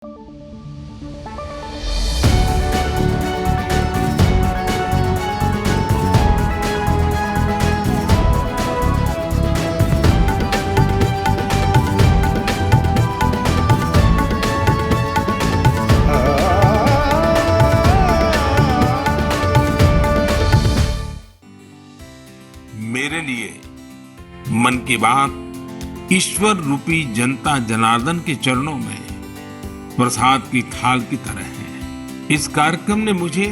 मेरे लिए मन की बात ईश्वर रूपी जनता जनार्दन के चरणों में प्रसाद की थाल की तरह है। इस कार्यक्रम ने मुझे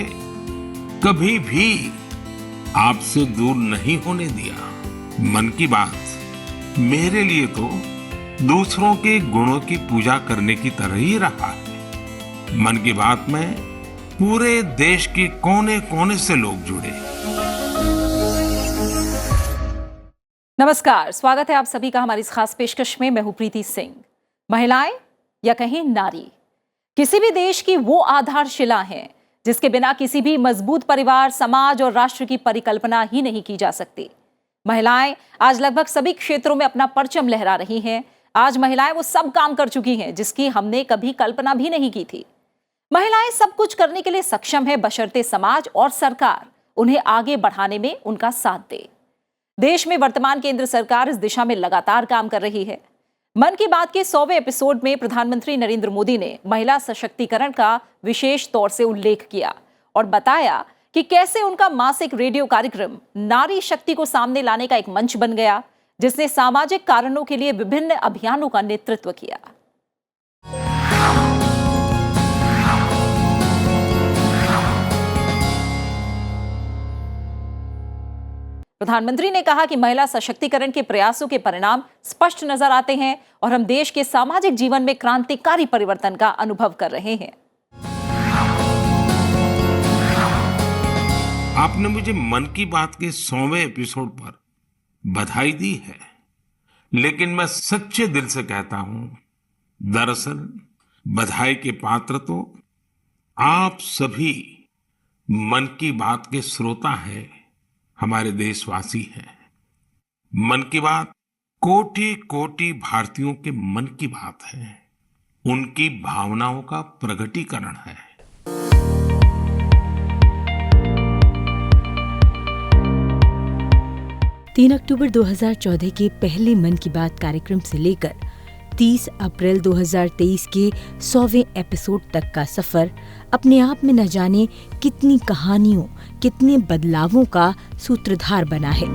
कभी भी आपसे दूर नहीं होने दिया। मन की बात मेरे लिए तो दूसरों के गुणों की पूजा करने की तरह ही रहा है। मन की बात में पूरे देश के कोने कोने से लोग जुड़े। नमस्कार, स्वागत है आप सभी का हमारी इस खास पेशकश में। मैं हूं प्रीति सिंह। महिलाएं या कहीं नारी किसी भी देश की वो आधारशिला है जिसके बिना किसी भी मजबूत परिवार, समाज और राष्ट्र की परिकल्पना ही नहीं की जा सकती। महिलाएं आज लगभग सभी क्षेत्रों में अपना परचम लहरा रही हैं। आज महिलाएं वो सब काम कर चुकी हैं जिसकी हमने कभी कल्पना भी नहीं की थी। महिलाएं सब कुछ करने के लिए सक्षम है, बशर्ते समाज और सरकार उन्हें आगे बढ़ाने में उनका साथ दे। देश में वर्तमान केंद्र सरकार इस दिशा में लगातार काम कर रही है। मन की बात के 100वें एपिसोड में प्रधानमंत्री नरेंद्र मोदी ने महिला सशक्तिकरण का विशेष तौर से उल्लेख किया और बताया कि कैसे उनका मासिक रेडियो कार्यक्रम नारी शक्ति को सामने लाने का एक मंच बन गया, जिसने सामाजिक कारणों के लिए विभिन्न अभियानों का नेतृत्व किया। प्रधानमंत्री ने कहा कि महिला सशक्तिकरण के प्रयासों के परिणाम स्पष्ट नजर आते हैं और हम देश के सामाजिक जीवन में क्रांतिकारी परिवर्तन का अनुभव कर रहे हैं। आपने मुझे मन की बात के 100वें एपिसोड पर बधाई दी है, लेकिन मैं सच्चे दिल से कहता हूं, दरअसल बधाई के पात्र तो आप सभी मन की बात के श्रोता हैं, हमारे देशवासी हैं। मन की बात कोटि कोटि भारतीयों के मन की बात है, उनकी भावनाओं का प्रकटीकरण है। तीन अक्टूबर 2014 के पहले मन की बात कार्यक्रम से लेकर 30 अप्रैल 2023 के 100वें एपिसोड तक का सफर अपने आप में न जाने कितनी कहानियों, कितने बदलावों का सूत्रधार बना है।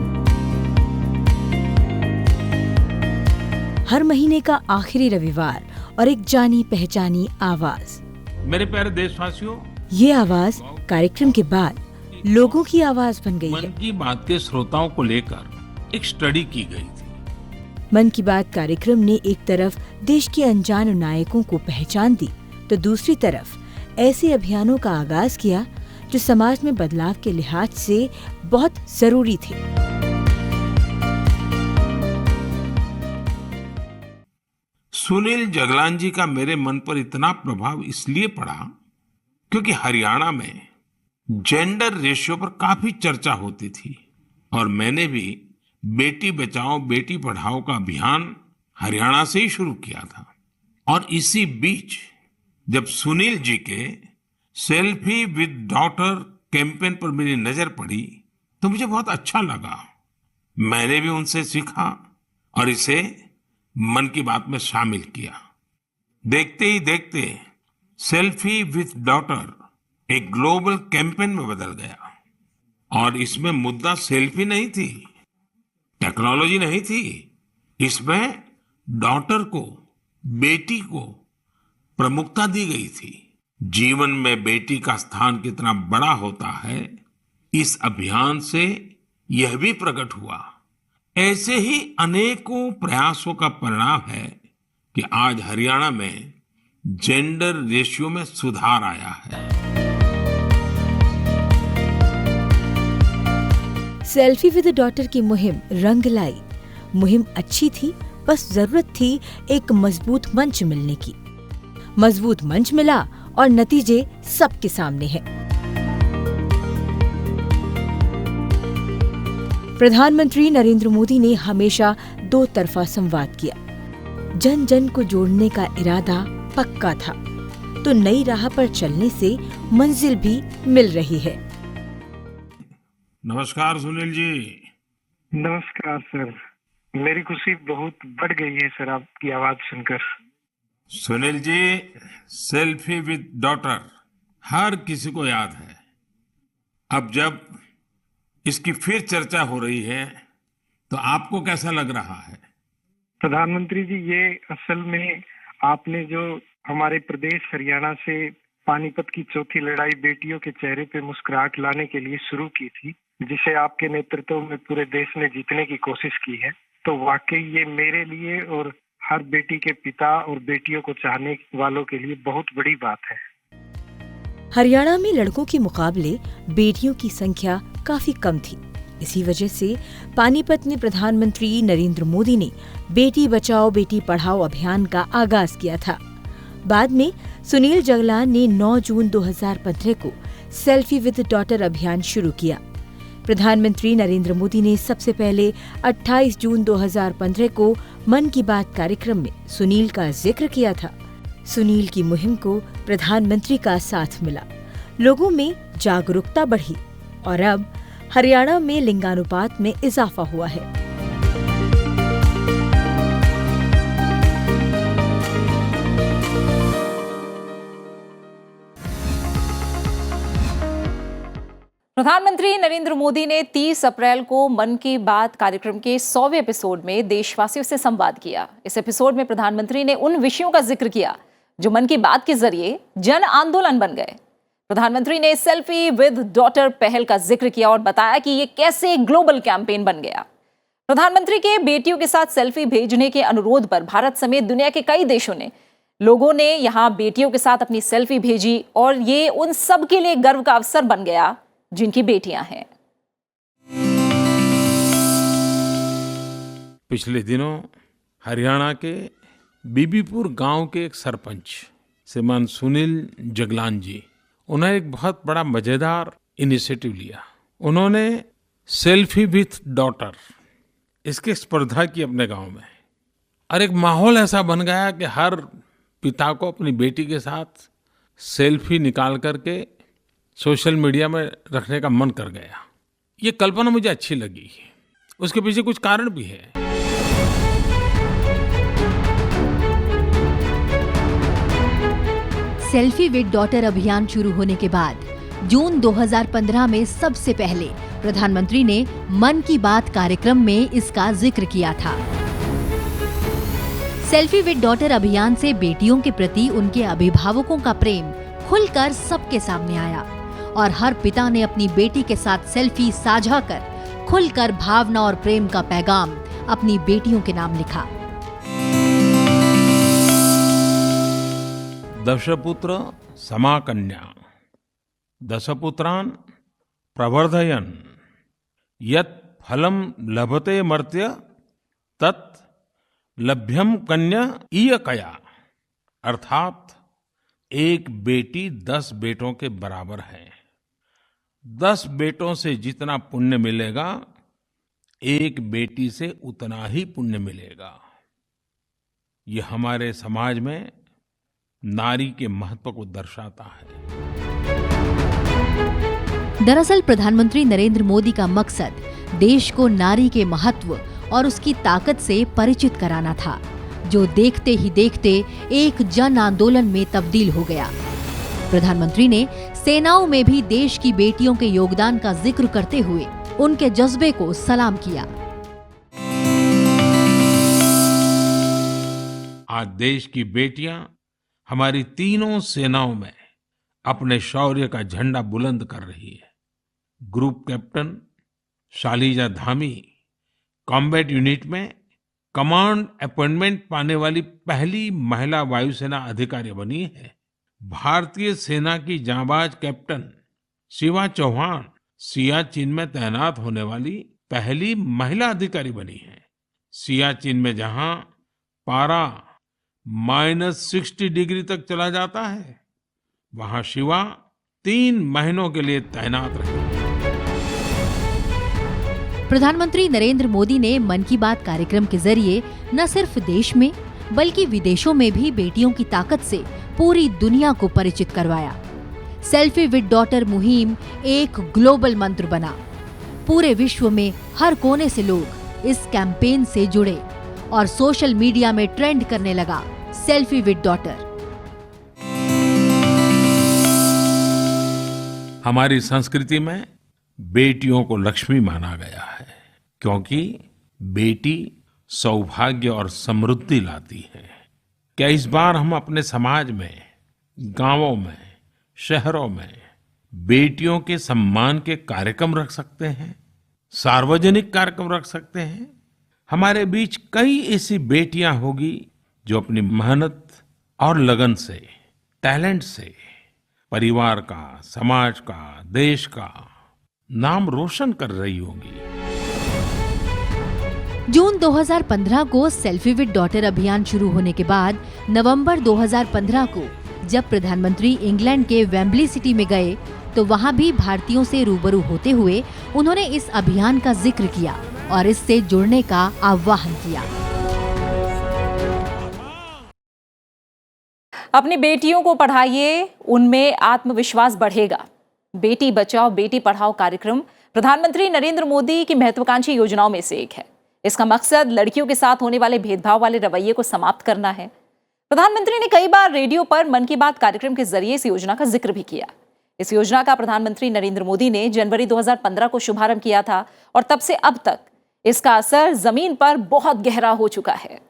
हर महीने का आखिरी रविवार और एक जानी पहचानी आवाज। मेरे प्यारे देशवासियों, ये आवाज कार्यक्रम के बाद लोगों की आवाज बन गई है। मन की बात के श्रोताओं को लेकर एक स्टडी की गई थी। मन की बात कार्यक्रम ने एक तरफ देश के अनजान नायकों को पहचान दी, तो दूसरी तरफ ऐसे अभियानों का आगाज किया जो समाज में बदलाव के लिहाज से बहुत जरूरी थे। सुनील जगलान जी का मेरे मन पर इतना प्रभाव इसलिए पड़ा क्योंकि हरियाणा में जेंडर रेशियो पर काफी चर्चा होती थी और मैंने भी बेटी बचाओ बेटी पढ़ाओ का अभियान हरियाणा से ही शुरू किया था। और इसी बीच जब सुनील जी के सेल्फी विद डॉटर कैंपेन पर मेरी नजर पड़ी तो मुझे बहुत अच्छा लगा। मैंने भी उनसे सीखा और इसे मन की बात में शामिल किया। देखते ही देखते सेल्फी विद डॉटर एक ग्लोबल कैंपेन में बदल गया और इसमें मुद्दा सेल्फी नहीं थी, टेक्नोलॉजी नहीं थी, इसमें डॉटर को, बेटी को प्रमुखता दी गई थी। जीवन में बेटी का स्थान कितना बड़ा होता है, इस अभियान से यह भी प्रकट हुआ। ऐसे ही अनेकों प्रयासों का परिणाम है कि आज हरियाणा में जेंडर रेशियो में सुधार आया है। सेल्फी विद डॉटर की मुहिम रंग लाई। मुहिम अच्छी थी, बस जरूरत थी एक मजबूत मंच मिलने की। मजबूत मंच मिला और नतीजे सबके सामने हैं। प्रधानमंत्री नरेंद्र मोदी ने हमेशा दो तरफा संवाद किया। जन जन को जोड़ने का इरादा पक्का था। तो नई राह पर चलने से मंजिल भी मिल रही है। नमस्कार सुनील जी। नमस्कार सर, मेरी खुशी बहुत बढ़ गई है सर आपकी आवाज सुनकर। Sunil ji, selfie with daughter हर किसी को याद है। अब जब इसकी फिर चर्चा हो रही है तो आपको कैसा लग रहा है? प्रधानमंत्री जी, ये असल में आपने जो हमारे प्रदेश हरियाणा से पानीपत की चौथी लड़ाई बेटियों के चेहरे पे मुस्कुराहट लाने के लिए शुरू की थी, जिसे आपके नेतृत्व में पूरे देश ने जीतने की कोशिश की है, तो वाकई ये मेरे लिए और हर बेटी के पिता और बेटियों को चाहने वालों के लिए बहुत बड़ी बात है। हरियाणा में लड़कों के मुकाबले बेटियों की संख्या काफी कम थी। इसी वजह से पानीपत में प्रधानमंत्री नरेंद्र मोदी ने बेटी बचाओ बेटी पढ़ाओ अभियान का आगाज किया था। बाद में सुनील जगलान ने 9 जून 2015 को सेल्फी विद डॉटर अभियान शुरू किया। प्रधानमंत्री नरेंद्र मोदी ने सबसे पहले 28 जून 2015 को मन की बात कार्यक्रम में सुनील का जिक्र किया था। सुनील की मुहिम को प्रधानमंत्री का साथ मिला, लोगों में जागरूकता बढ़ी और अब हरियाणा में लिंगानुपात में इजाफा हुआ है। प्रधानमंत्री नरेंद्र मोदी ने 30 अप्रैल को मन की बात कार्यक्रम के 100वें एपिसोड में देशवासियों से संवाद किया। इस एपिसोड में प्रधानमंत्री ने उन विषयों का जिक्र किया जो मन की बात के जरिए जन आंदोलन बन गए। प्रधानमंत्री ने सेल्फी विद डॉटर पहल का जिक्र किया और बताया कि ये कैसे ग्लोबल कैंपेन बन गया। प्रधानमंत्री के बेटियों के साथ सेल्फी भेजने के अनुरोध पर भारत समेत दुनिया के कई देशों ने लोगों ने यहां बेटियों के साथ अपनी सेल्फी भेजी और ये उन सब के लिए गर्व का अवसर बन गया जिनकी बेटियां हैं। पिछले दिनों हरियाणा के बीबीपुर गांव के एक सरपंच श्रीमान सुनील जगलान जी, उन्होंने एक बहुत बड़ा मजेदार इनिशिएटिव लिया। उन्होंने सेल्फी विथ डॉटर इसकी स्पर्धा की अपने गांव में और एक माहौल ऐसा बन गया कि हर पिता को अपनी बेटी के साथ सेल्फी निकाल करके सोशल मीडिया में रखने का मन कर गया। ये कल्पना मुझे अच्छी लगी। उसके पीछे कुछ कारण भी है। सेल्फी विद डॉटर अभियान शुरू होने के बाद जून 2015 में सबसे पहले प्रधानमंत्री ने मन की बात कार्यक्रम में इसका जिक्र किया था। सेल्फी विद डॉटर अभियान से बेटियों के प्रति उनके अभिभावकों का प्रेम खुलकर सबके सामने आया और हर पिता ने अपनी बेटी के साथ सेल्फी साझा कर खुलकर भावना और प्रेम का पैगाम अपनी बेटियों के नाम लिखा। दशपुत्र समाकन्या दशपुत्रान् प्रवर्धयन् यत् फलं लभते मर्त्य तत् लभ्यम कन्या ईयकया, अर्थात एक बेटी 10 बेटों के बराबर है। 10 बेटों से जितना पुण्य मिलेगा, एक बेटी से उतना ही पुण्य मिलेगा। ये हमारे समाज में नारी के महत्व को दर्शाता है। दरअसल प्रधानमंत्री नरेंद्र मोदी का मकसद देश को नारी के महत्व और उसकी ताकत से परिचित कराना था, जो देखते ही देखते एक जन आंदोलन में तब्दील हो गया। प्रधानमंत्री ने सेनाओं में भी देश की बेटियों के योगदान का जिक्र करते हुए उनके जज्बे को सलाम किया। आज देश की बेटियां हमारी तीनों सेनाओं में अपने शौर्य का झंडा बुलंद कर रही है। Group captain Shalija Dhami combat unit में कमांड अपॉइंटमेंट पाने वाली पहली महिला वायुसेना अधिकारी बनी है। भारतीय सेना की जांबाज कैप्टन शिवा चौहान सियाचिन में तैनात होने वाली पहली महिला अधिकारी बनी है। सियाचिन में जहां पारा -60 डिग्री तक चला जाता है, वहां शिवा 3 महीनों के लिए तैनात रही। प्रधानमंत्री नरेंद्र मोदी ने मन की बात कार्यक्रम के जरिए न सिर्फ देश में बल्कि विदेशों में भी बेटियों की ताकत से पूरी दुनिया को परिचित करवाया। सेल्फी विद डॉटर मुहिम एक ग्लोबल मंत्र बना। पूरे विश्व में हर कोने से लोग इस कैंपेन से जुड़े और सोशल मीडिया में ट्रेंड करने लगा सेल्फी विद डॉटर। हमारी संस्कृति में बेटियों को लक्ष्मी माना गया है, क्योंकि बेटी सौभाग्य और समृद्धि लाती है। क्या इस बार हम अपने समाज में, गांवों में, शहरों में बेटियों के सम्मान के कार्यक्रम रख सकते हैं, सार्वजनिक कार्यक्रम रख सकते हैं? हमारे बीच कई ऐसी बेटियां होगी जो अपनी मेहनत और लगन से, टैलेंट से परिवार का, समाज का, देश का नाम रोशन कर रही होगी। जून 2015 को सेल्फी विद डॉटर अभियान शुरू होने के बाद नवंबर 2015 को जब प्रधानमंत्री इंग्लैंड के वेम्बली सिटी में गए तो वहां भी भारतीयों से रूबरू होते हुए उन्होंने इस अभियान का जिक्र किया और इससे जुड़ने का आह्वान किया। अपनी बेटियों को पढ़ाइए, उनमें आत्मविश्वास बढ़ेगा। बेटी बचाओ बेटी पढ़ाओ कार्यक्रम प्रधानमंत्री नरेंद्र मोदी की महत्वाकांक्षी योजनाओं में से एक है। इसका मकसद लड़कियों के साथ होने वाले भेदभाव वाले रवैये को समाप्त करना है। प्रधानमंत्री ने कई बार रेडियो पर मन की बात कार्यक्रम के जरिए इस योजना का जिक्र भी किया। इस योजना का प्रधानमंत्री नरेंद्र मोदी ने जनवरी 2015 को शुभारंभ किया था और तब से अब तक इसका असर जमीन पर बहुत गहरा हो चुका है।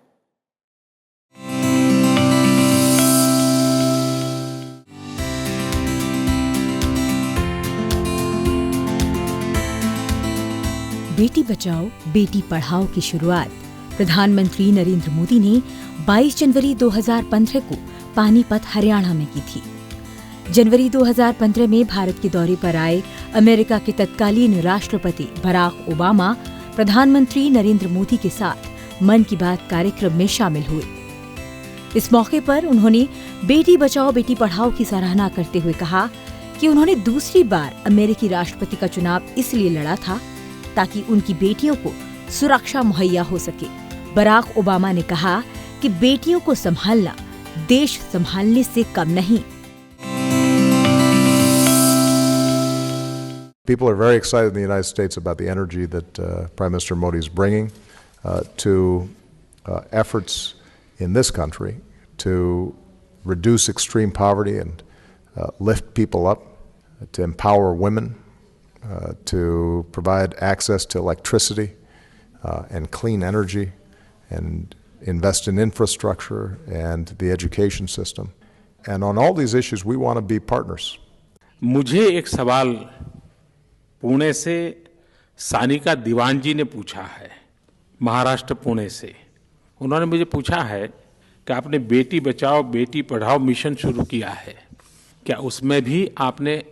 बेटी बचाओ बेटी पढ़ाओ की शुरुआत प्रधानमंत्री नरेंद्र मोदी ने 22 जनवरी 2015 को पानीपत हरियाणा में की थी। जनवरी 2015 में भारत के दौरे पर आए अमेरिका के तत्कालीन राष्ट्रपति बराक ओबामा प्रधानमंत्री नरेंद्र मोदी के साथ मन की बात कार्यक्रम में शामिल हुए। इस मौके पर उन्होंने बेटी बचाओ बेटी पढ़ाओ की सराहना करते हुए कहा कि उन्होंने दूसरी बार अमेरिकी राष्ट्रपति का चुनाव इसलिए लड़ा था ताकि उनकी बेटियों को सुरक्षा मुहैया हो सके। बराक ओबामा ने कहा कि बेटियों को संभालना देश संभालने से कम नहीं। People are very excited in the United States about the energy that Prime Minister Modi is bringing to efforts in this country to reduce extreme poverty and lift people up, to empower women, to provide access to electricity and clean energy, and invest in infrastructure and the education system. And on all these issues, we want to be partners. मुझे एक सवाल पुणे से सानिका दीवान जी ने पूछा है, महाराष्ट्र पुणे से। उन्होंने मुझे पूछा है कि आपने बेटी बचाओ बेटी पढ़ाओ मिशन शुरू किया है, क्या उसमें भी आपने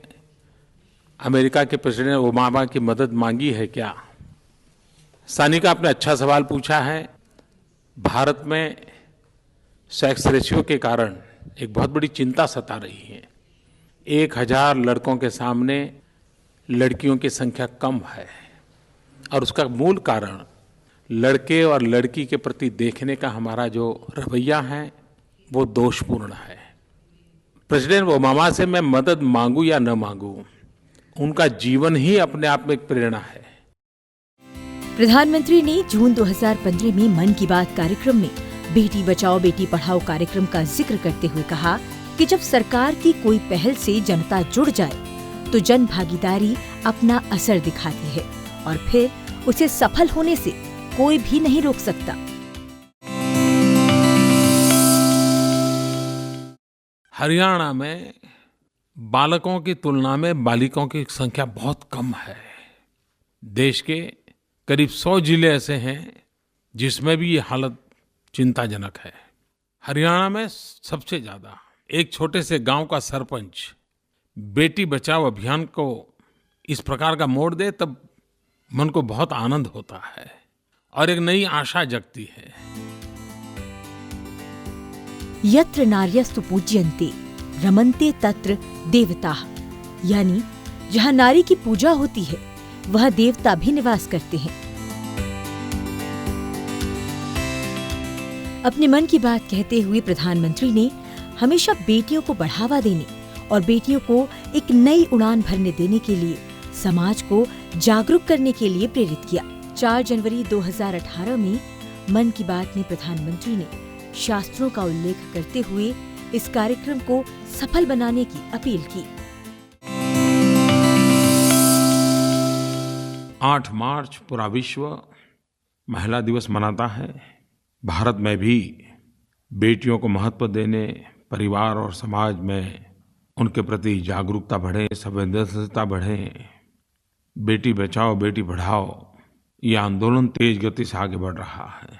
अमेरिका के प्रेसिडेंट ओबामा की मदद मांगी है क्या? सानिका, आपने अच्छा सवाल पूछा है। भारत में सेक्स रेशियो के कारण एक बहुत बड़ी चिंता सता रही है। 1000 लड़कों के सामने लड़कियों की संख्या कम है और उसका मूल कारण लड़के और लड़की के प्रति देखने का हमारा जो रवैया है वो दोषपूर्ण है। प्रेसिडेंट ओबामा से मैं मदद मांगू या न मांगू, उनका जीवन ही अपने आप में एक प्रेरणा है। प्रधानमंत्री ने जून 2015 में मन की बात कार्यक्रम में बेटी बचाओ बेटी पढ़ाओ कार्यक्रम का जिक्र करते हुए कहा कि जब सरकार की कोई पहल से जनता जुड़ जाए तो जन भागीदारी अपना असर दिखाती है और फिर उसे सफल होने से कोई भी नहीं रोक सकता। हरियाणा में बालकों की तुलना में बालिकाओं की संख्या बहुत कम है। देश के करीब 100 जिले ऐसे हैं जिसमें भी ये हालत चिंताजनक है। हरियाणा में सबसे ज्यादा। एक छोटे से गांव का सरपंच बेटी बचाओ अभियान को इस प्रकार का मोड़ दे तब मन को बहुत आनंद होता है और एक नई आशा जगती है। यत्र नार्यस्तु पूज्यन्ते रमन्ते तत्र देवताः, यानी जहाँ नारी की पूजा होती है वह देवता भी निवास करते हैं। अपने मन की बात कहते हुए प्रधानमंत्री ने हमेशा बेटियों को बढ़ावा देने और बेटियों को एक नई उड़ान भरने देने के लिए समाज को जागरूक करने के लिए प्रेरित किया। 4 जनवरी 2018 में मन की बात में प्रधानमंत्री ने शास्त्रों का उल्लेख करते हुए इस कार्यक्रम को सफल बनाने की अपील की। 8 मार्च पूरा विश्व महिला दिवस मनाता है। भारत में भी बेटियों को महत्व देने, परिवार और समाज में उनके प्रति जागरूकता बढ़े, संवेदनशीलता बढ़े, बेटी बचाओ बेटी पढ़ाओ, ये आंदोलन तेज गति से आगे बढ़ रहा है।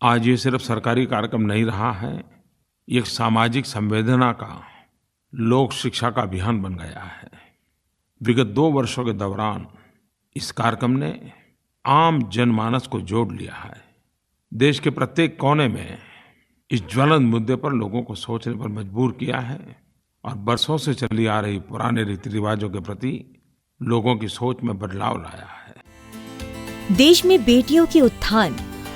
आज ये सिर्फ सरकारी कार्यक्रम नहीं रहा है, ये एक सामाजिक संवेदना का, लोक शिक्षा का अभियान बन गया है। विगत 2 वर्षों के दौरान इस कार्यक्रम ने आम जनमानस को जोड़ लिया है। देश के प्रत्येक कोने में इस ज्वलंत मुद्दे पर लोगों को सोचने पर मजबूर किया है और बरसों से चली आ रही पुराने रीति रिवाजों के प्रति लोगों की सोच में बदलाव लाया है। देश में बेटियों के उत्थान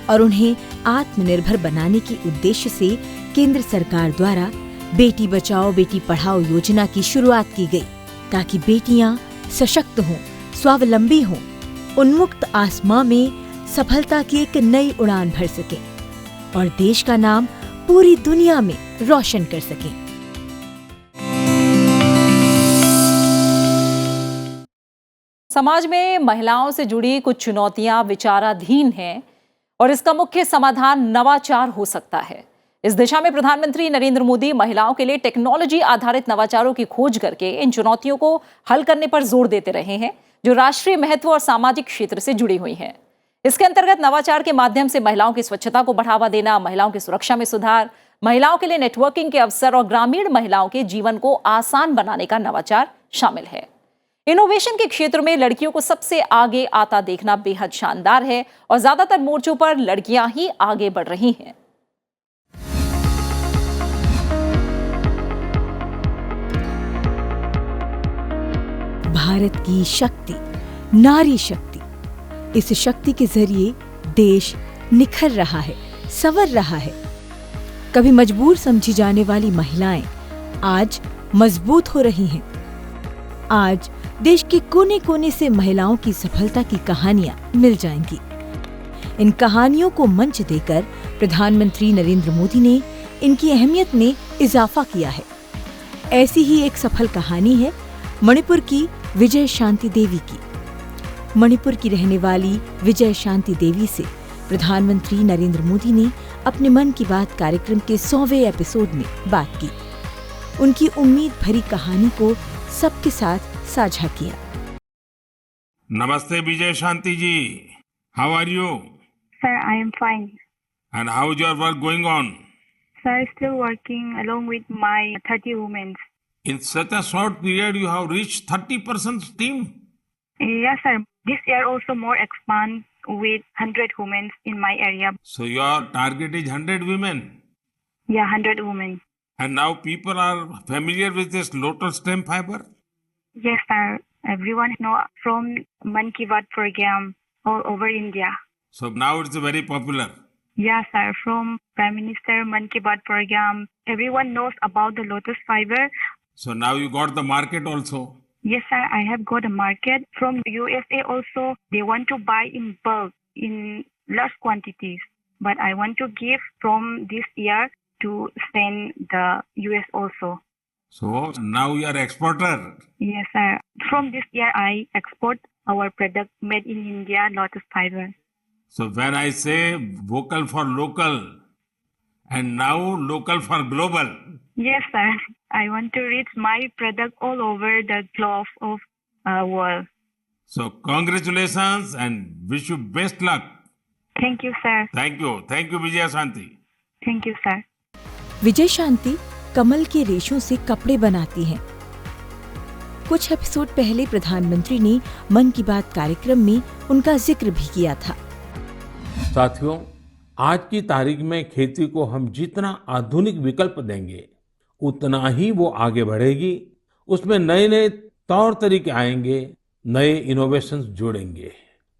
और उन्हें आत्मनिर्भर बनाने के उद्देश्य से केंद्र सरकार द्वारा बेटी बचाओ बेटी पढ़ाओ योजना की शुरुआत की गई, ताकि बेटियां सशक्त हों, स्वावलंबी हों, उन्मुक्त आसमां में सफलता की एक नई उड़ान भर सकें और देश का नाम पूरी दुनिया में रोशन कर सकें। समाज में महिलाओं से जुड़ी कुछ चुनौतियां विचाराधीन हैं और इसका मुख्य समाधान नवाचार हो सकता है। इस दिशा में प्रधानमंत्री नरेंद्र मोदी महिलाओं के लिए टेक्नोलॉजी आधारित नवाचारों की खोज करके इन चुनौतियों को हल करने पर जोर देते रहे हैं, जो राष्ट्रीय महत्व और सामाजिक क्षेत्र से जुड़ी हुई हैं। इसके अंतर्गत नवाचार के माध्यम से महिलाओं की स्वच्छता को बढ़ावा देना, महिलाओं की सुरक्षा में सुधार, महिलाओं के लिए नेटवर्किंग के अवसर और ग्रामीण महिलाओं के जीवन को आसान बनाने का नवाचार शामिल है। इनोवेशन के क्षेत्र में लड़कियों को सबसे आगे आता देखना बेहद शानदार है और ज्यादातर मोर्चों पर लड़कियां ही आगे बढ़ रही हैं। भारत की शक्ति, नारी शक्ति, इस शक्ति के जरिए देश निखर रहा है, संवर रहा है। कभी मजबूर समझी जाने वाली महिलाएं आज मजबूत हो रही हैं। आज देश के कोने कोने से महिलाओं की सफलता की कहानियां मिल जाएंगी। इन कहानियों को मंच देकर प्रधानमंत्री नरेंद्र मोदी ने इनकी अहमियत में इजाफा किया है। ऐसी ही एक सफल कहानी है मणिपुर की विजय शांति देवी की। मणिपुर की रहने वाली विजय शांति देवी से प्रधानमंत्री नरेंद्र मोदी ने अपने मन की बात कार्यक्रम के 100वें एपिसोड में बात की। उनकी उम्मीद भरी कहानी को सबके साथ साझा किया। नमस्ते Vijay Shanti ji, how are you? Sir, I am fine. And how is your work going on? Sir, still working along with my 30 women. In such a short period, you have reached 30% team. Yes, sir. This year also more expand with 100 women in my area. So your target is 100 women. Yeah, 100 women. And now people are familiar with this lotus stem fiber. Yes, sir. Everyone know from Man Ki Baat program all over India. So now it's very popular. Yes, sir. From Prime Minister Man Ki Baat program, everyone knows about the lotus fiber. So now you got the market also. Yes, sir. I have got a market from USA also. They want to buy in bulk, in large quantities. But I want to give from this year to send the US also. So now you are exporter. Yes, sir. From this year, I export our product made in India, lotus fiber. So when I say vocal for local and now local for global. Yes, sir. I want to reach my product all over the globe of world. So congratulations and wish you best luck. Thank you, sir. Thank you. Thank you, Vijaya Shanti. Thank you, sir. विजय शांति कमल के रेशों से कपड़े बनाती हैं। कुछ episode पहले प्रधानमंत्री ने मन की बात कार्यक्रम में उनका जिक्र भी किया था। साथियों, आज की तारीख में खेती को हम जितना आधुनिक विकल्प देंगे उतना ही वो आगे बढ़ेगी। उसमें नए नए तौर तरीके आएंगे, नए इनोवेशंस जुड़ेंगे।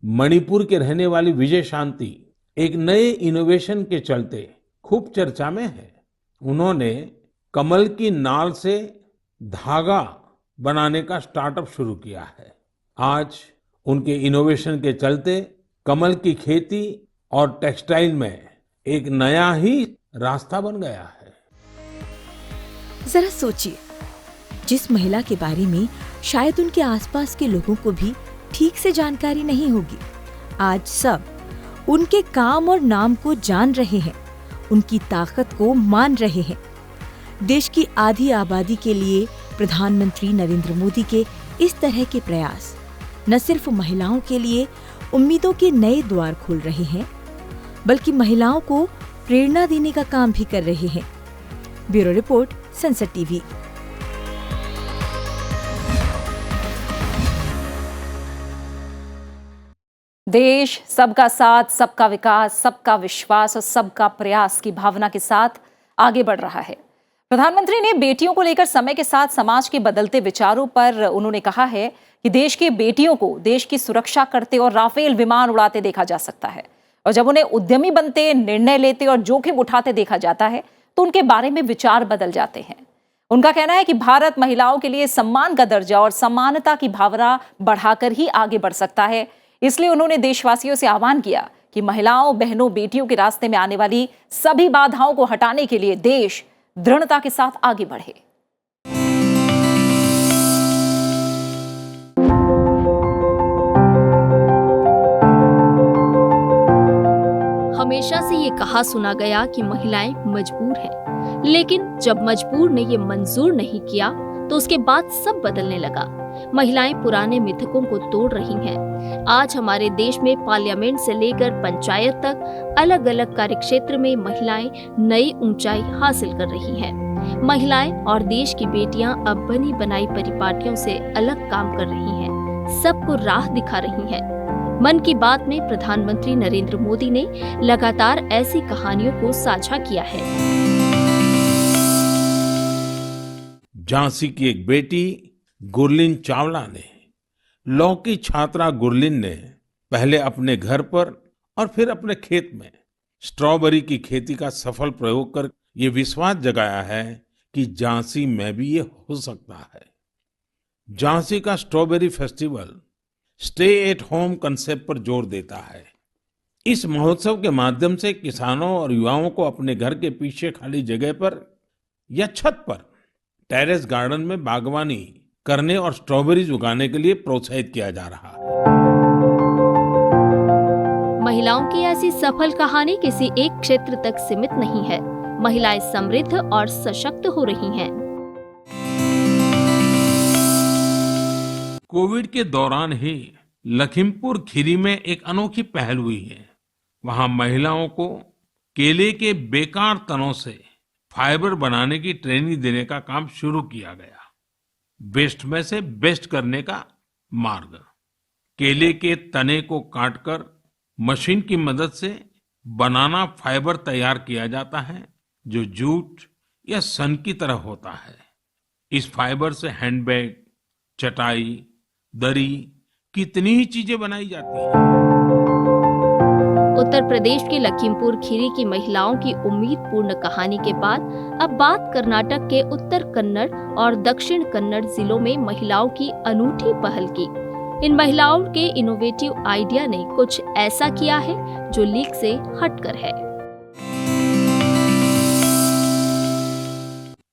मणिपुर के रहने वाली विजय शांति एक नए इनोवेशन के चलते खूब चर्चा में है। उन्होंने कमल की नाल से धागा बनाने का स्टार्टअप शुरू किया है। आज उनके इनोवेशन के चलते कमल की खेती और टेक्सटाइल में एक नया ही रास्ता बन गया है। जरा सोचिए, जिस महिला के बारे में शायद उनके आसपास के लोगों को भी ठीक से जानकारी नहीं होगी, आज सब उनके काम और नाम को जान रहे हैं, उनकी ताकत को मान रहे हैं। देश की आधी आबादी के लिए प्रधानमंत्री नरेंद्र मोदी के इस तरह के प्रयास न सिर्फ महिलाओं के लिए उम्मीदों के नए द्वार खोल रहे हैं, बल्कि महिलाओं को प्रेरणा देने का काम भी कर रहे हैं। Bureau report, Sansad TV. देश सबका साथ, सबका विकास, सबका विश्वास और सबका प्रयास की भावना के साथ आगे बढ़ रहा है। प्रधानमंत्री ने बेटियों को लेकर समय के साथ समाज के बदलते विचारों पर उन्होंने कहा है कि देश की बेटियों को देश की सुरक्षा करते और राफेल विमान उड़ाते देखा जा सकता है, और जब उन्हें उद्यमी बनते, निर्णय लेते और जोखिम उठाते देखा जाता है तो उनके बारे में विचार बदल जाते हैं। उनका कहना है कि भारत महिलाओं के लिए सम्मान का दर्जा और समानता की भावना बढ़ाकर ही आगे बढ़ सकता है। इसलिए उन्होंने देशवासियों से आह्वान किया कि महिलाओं, बहनों, बेटियों के रास्ते में आने वाली सभी बाधाओं को हटाने के लिए देश दृढ़ता के साथ आगे बढ़े। हमेशा से ये कहा सुना गया कि महिलाएं मजबूर हैं, लेकिन जब मजबूर ने ये मंजूर नहीं किया तो उसके बाद सब बदलने लगा। महिलाएं पुराने मिथकों को तोड़ रही हैं। आज हमारे देश में पार्लियामेंट से लेकर पंचायत तक अलग अलग कार्यक्षेत्र में महिलाएं नई ऊंचाई हासिल कर रही हैं। महिलाएं और देश की बेटियां अब बनी बनाई परिपाटियों से अलग काम कर रही हैं, सबको राह दिखा रही हैं। मन की बात में प्रधानमंत्री नरेंद्र मोदी ने लगातार ऐसी कहानियों को साझा किया है। झांसी की एक बेटी गुरलीन चावला ने, लॉ की छात्रा गुरलीन ने पहले अपने घर पर और फिर अपने खेत में स्ट्रॉबेरी की खेती का सफल प्रयोग कर ये विश्वास जगाया है कि झांसी में भी ये हो सकता है। झांसी का strawberry festival stay at home concept पर जोर देता है। इस महोत्सव के माध्यम से किसानों और युवाओं को अपने घर के पीछे खाली जगह पर या छत पर टेरेस गार्डन में बागवानी करने और स्ट्रॉबेरीज उगाने के लिए प्रोत्साहित किया जा रहा है। महिलाओं की ऐसी सफल कहानी किसी एक क्षेत्र तक सीमित नहीं है। महिलाएं समृद्ध और सशक्त हो रही हैं। कोविड के दौरान ही लखीमपुर खीरी में एक अनोखी पहल हुई है। वहां महिलाओं को केले के बेकार तनों से फाइबर बनाने की ट्रेनिंग देने का काम शुरू किया गया। वेस्ट में से बेस्ट करने का मार्ग। केले के तने को काटकर मशीन की मदद से बनाना फाइबर तैयार किया जाता है, जो जूट या सन की तरह होता है। इस फाइबर से हैंडबैग, चटाई, दरी, कितनी ही चीजें बनाई जाती हैं। उत्तर प्रदेश के लखीमपुर खीरी की महिलाओं की उम्मीद पूर्ण कहानी के बाद अब बात कर्नाटक के उत्तर कन्नड़ और दक्षिण कन्नड़ जिलों में महिलाओं की अनूठी पहल की। इन महिलाओं के इनोवेटिव आइडिया ने कुछ ऐसा किया है जो लीक से हटकर है।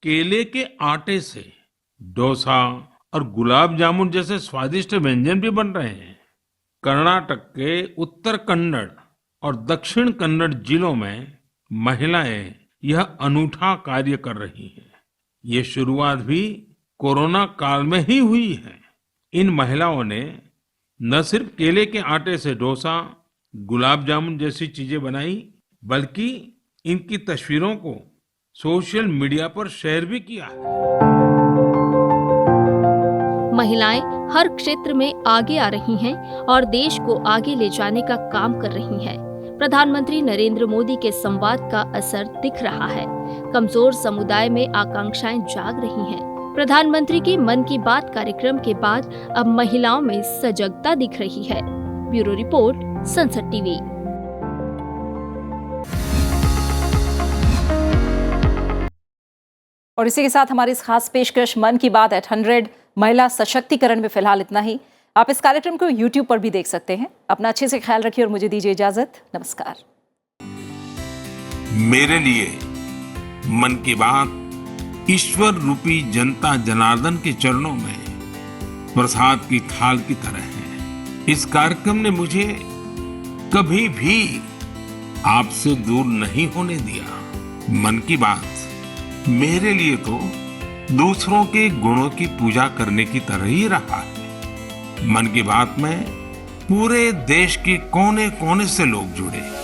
केले के आटे से डोसा और गुलाब जामुन जैसे स्वादिष्ट व्यंजन भी बन रहे हैं। कर्नाटक के उत्तर कन्नड़ और दक्षिण कन्नड़ जिलों में महिलाएं यह अनूठा कार्य कर रही हैं। ये शुरुआत भी कोरोना काल में ही हुई है। इन महिलाओं ने न सिर्फ केले के आटे से डोसा, गुलाब जामुन जैसी चीजें बनाई, बल्कि इनकी तस्वीरों को सोशल मीडिया पर शेयर भी किया है। महिलाएं हर क्षेत्र में आगे आ रही हैं और देश को आगे ले जाने का काम कर रही हैं। प्रधानमंत्री नरेंद्र मोदी के संवाद का असर दिख रहा है। कमजोर समुदाय में आकांक्षाएं जाग रही हैं। प्रधानमंत्री के मन की बात कार्यक्रम के बाद अब महिलाओं में सजगता दिख रही है। Bureau report, Sansad TV. और इसी के साथ हमारी इस खास पेशकश मन की बात एट 100 महिला सशक्तिकरण में फिलहाल इतना ही। आप इस कार्यक्रम को YouTube पर भी देख सकते हैं। अपना अच्छे से ख्याल रखिए और मुझे दीजिए इजाजत। नमस्कार। मेरे लिए मन की बात ईश्वर रूपी जनता जनार्दन के चरणों में प्रसाद की थाल की तरह है। इस कार्यक्रम ने मुझे कभी भी आपसे दूर नहीं होने दिया। मन की बात मेरे लिए तो दूसरों के गुणों की पूजा करने की तरह ही रहा है। मन की बात में पूरे देश के कोने कोने से लोग जुड़े।